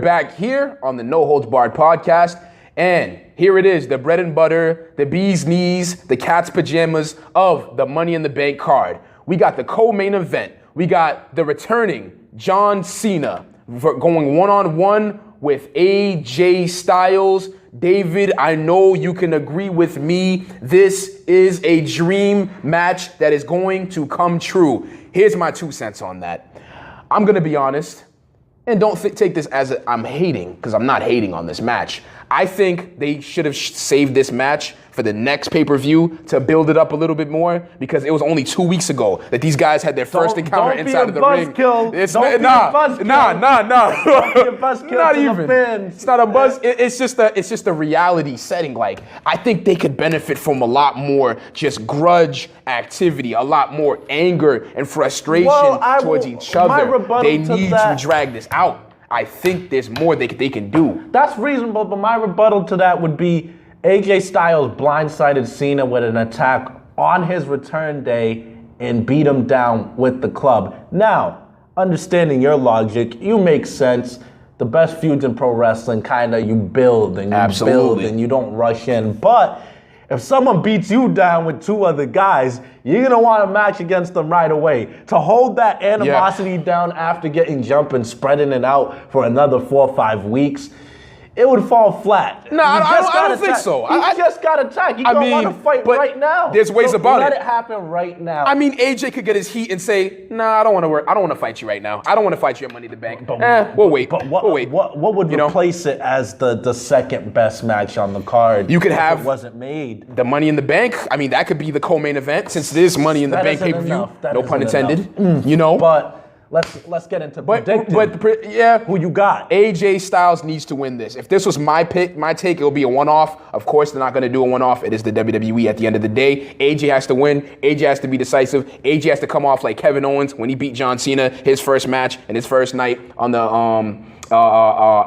Back here on the No Holds Barred podcast, and here it is, the bread and butter, the bee's knees, the cat's pajamas of the Money in the Bank card. We got the co-main event. We got the returning John Cena going one-on-one with AJ Styles. David, I know you can agree with me. This is a dream match that is going to come true. Here's my 2 cents on that. I'm going to be honest. And don't take this as I'm hating, because I'm not hating on this match. I think they should have saved this match for the next pay-per-view to build it up a little bit more, because it was only 2 weeks ago that these guys had their first encounter inside of the ring. It's not even. It's not a buzz. It's just a reality setting. Like, I think they could benefit from a lot more just grudge activity, a lot more anger and frustration towards each other. They need to drag this out. I think there's more they can do. That's reasonable, but my rebuttal to that would be AJ Styles blindsided Cena with an attack on his return day and beat him down with the club. Now, understanding your logic, you make sense. The best feuds in pro wrestling, kind of you build and you build and you don't rush in. But if someone beats you down with 2 other guys, you're going to want a match against them right away. To hold that animosity down after getting jumped and spreading it out for another 4 or 5 weeks, it would fall flat. No, I don't think so. He just got attacked. You don't want to fight right now. There's ways about it. Let it happen right now. I mean, AJ could get his heat and say, "Nah, I don't want to fight you right now. I don't want to fight you at Money in the Bank. We'll wait. We'll wait. What would replace it as the second best match on the card? You could have it wasn't made. The Money in the Bank. I mean, that could be the co-main event since it is Money in the Bank pay-per-view. No pun intended. But let's get into predicting. Who you got? AJ Styles needs to win this. If this was my pick, my take, it will be a one-off. Of course, they're not going to do a one-off. It is the WWE at the end of the day. AJ has to win. AJ has to be decisive. AJ has to come off like Kevin Owens when he beat John Cena, his first match and his first night on the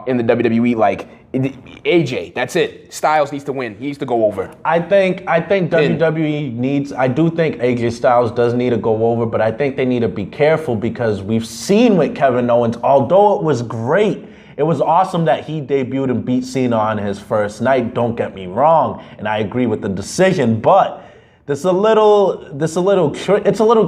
in the WWE. Like, AJ, that's it. Styles needs to win. He needs to go over. I think WWE needs. I do think AJ Styles does need to go over, but I think they need to be careful because we've seen with Kevin Owens, although it was great, it was awesome that he debuted and beat Cena on his first night. Don't get me wrong, and I agree with the decision, but it's a little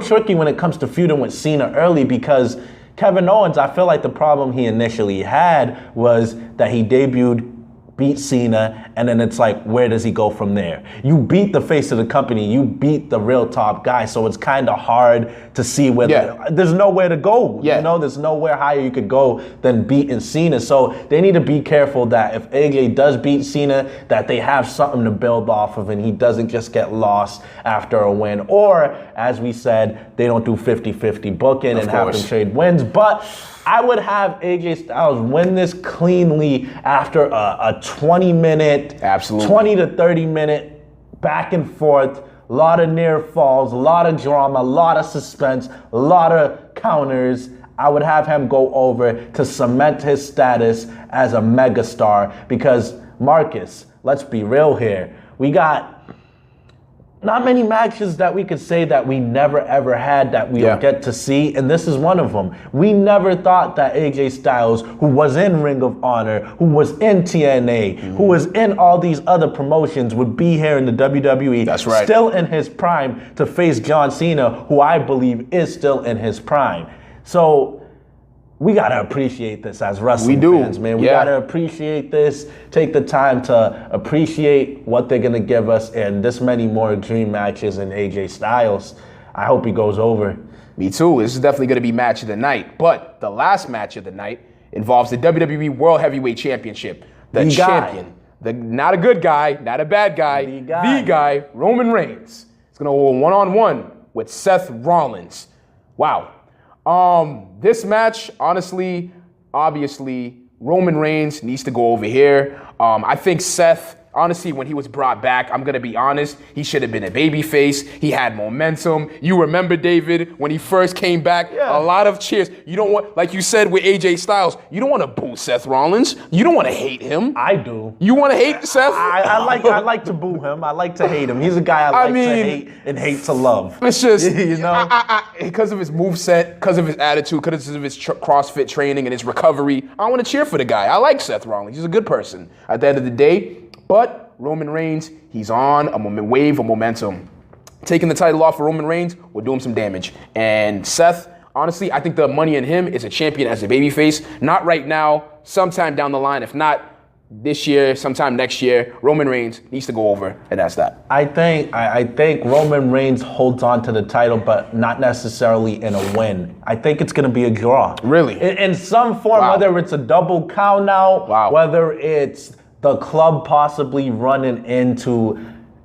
tricky when it comes to feuding with Cena early because Kevin Owens, I feel like the problem he initially had was that he debuted, beat Cena, and then it's like, where does he go from there? You beat the face of the company, you beat the real top guy, so it's kind of hard to see where there's nowhere to go. There's nowhere higher you could go than beating Cena. So they need to be careful that if AJ does beat Cena, that they have something to build off of and he doesn't just get lost after a win. Or, as we said, they don't do 50-50 booking and have them trade wins. But I would have AJ Styles win this cleanly after a 20-minute, 20 to 30-minute back and forth, a lot of near falls, a lot of drama, a lot of suspense, a lot of counters. I would have him go over to cement his status as a megastar because, Marcus, let's be real here. We got not many matches that we could say that we never ever had that we'll get to see, and this is one of them. We never thought that AJ Styles, who was in Ring of Honor, who was in TNA, who was in all these other promotions, would be here in the WWE. That's right. Still in his prime to face John Cena, who I believe is still in his prime. So we got to appreciate this as wrestling fans, man. We got to appreciate this, take the time to appreciate what they're going to give us, and this many more dream matches in AJ Styles. I hope he goes over. Me too. This is definitely going to be match of the night. But the last match of the night involves the WWE World Heavyweight Championship. The champion, not a good guy, not a bad guy, the guy, Roman Reigns. It's going to go one-on-one with Seth Rollins. Wow. This match, honestly, obviously, Roman Reigns needs to go over here. I think Seth, Honestly, when he was brought back, I'm going to be honest, he should have been a babyface. He had momentum. You remember, David, when he first came back, a lot of cheers. You don't want, like you said with AJ Styles, you don't want to boo Seth Rollins. You don't want to hate him. I do. You want to hate Seth? I like to boo him. I like to hate him. He's a guy I like to hate and hate to love. It's just, you know? because of his moveset, because of his attitude, because of his CrossFit training and his recovery, I want to cheer for the guy. I like Seth Rollins. He's a good person at the end of the day. But Roman Reigns, he's on a wave of momentum. Taking the title off of Roman Reigns will do him some damage. And Seth, honestly, I think the money in him is a champion as a babyface. Not right now, sometime down the line. If not this year, sometime next year, Roman Reigns needs to go over, and that's that. I think Roman Reigns holds on to the title, but not necessarily in a win. I think it's going to be a draw. Really? In some form, whether it's a double count out, whether it's the club possibly running in to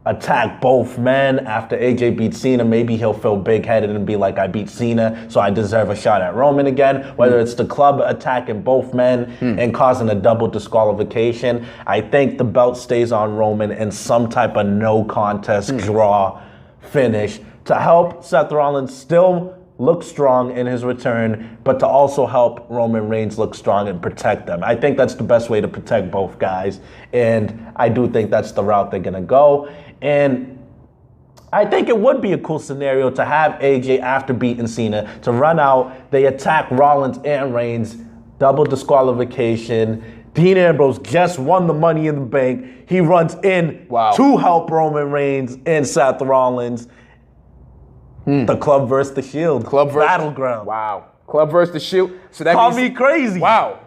attack both men after AJ beats Cena. Maybe he'll feel big-headed and be like, I beat Cena, so I deserve a shot at Roman again. Whether it's the club attacking both men and causing a double disqualification, I think the belt stays on Roman in some type of no contest draw finish to help Seth Rollins still look strong in his return, but to also help Roman Reigns look strong and protect them. I think that's the best way to protect both guys, and I do think that's the route they're going to go. And I think it would be a cool scenario to have AJ, after beating Cena, to run out, they attack Rollins and Reigns, double disqualification. Dean Ambrose just won the Money in the Bank. He runs in to help Roman Reigns and Seth Rollins. The Club versus the Shield. Battleground. Wow. Club versus the Shield. So that Call me crazy. Wow.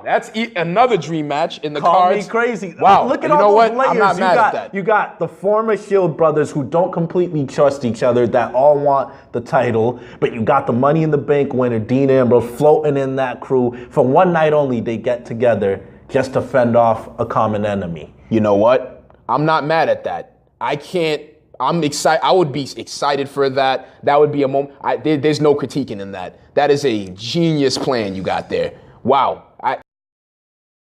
That's another dream match in the Call cards. me crazy. Wow. Look at you all know those what? layers. I'm not mad at that. You got the former Shield brothers who don't completely trust each other, that all want the title, but you got the Money in the Bank winner, Dean Ambrose, floating in that crew. For one night only, they get together just to fend off a common enemy. You know what? I'm not mad at that. I'm excited. I would be excited for that. That would be a moment. There's no critiquing in that. That is a genius plan you got there. Wow.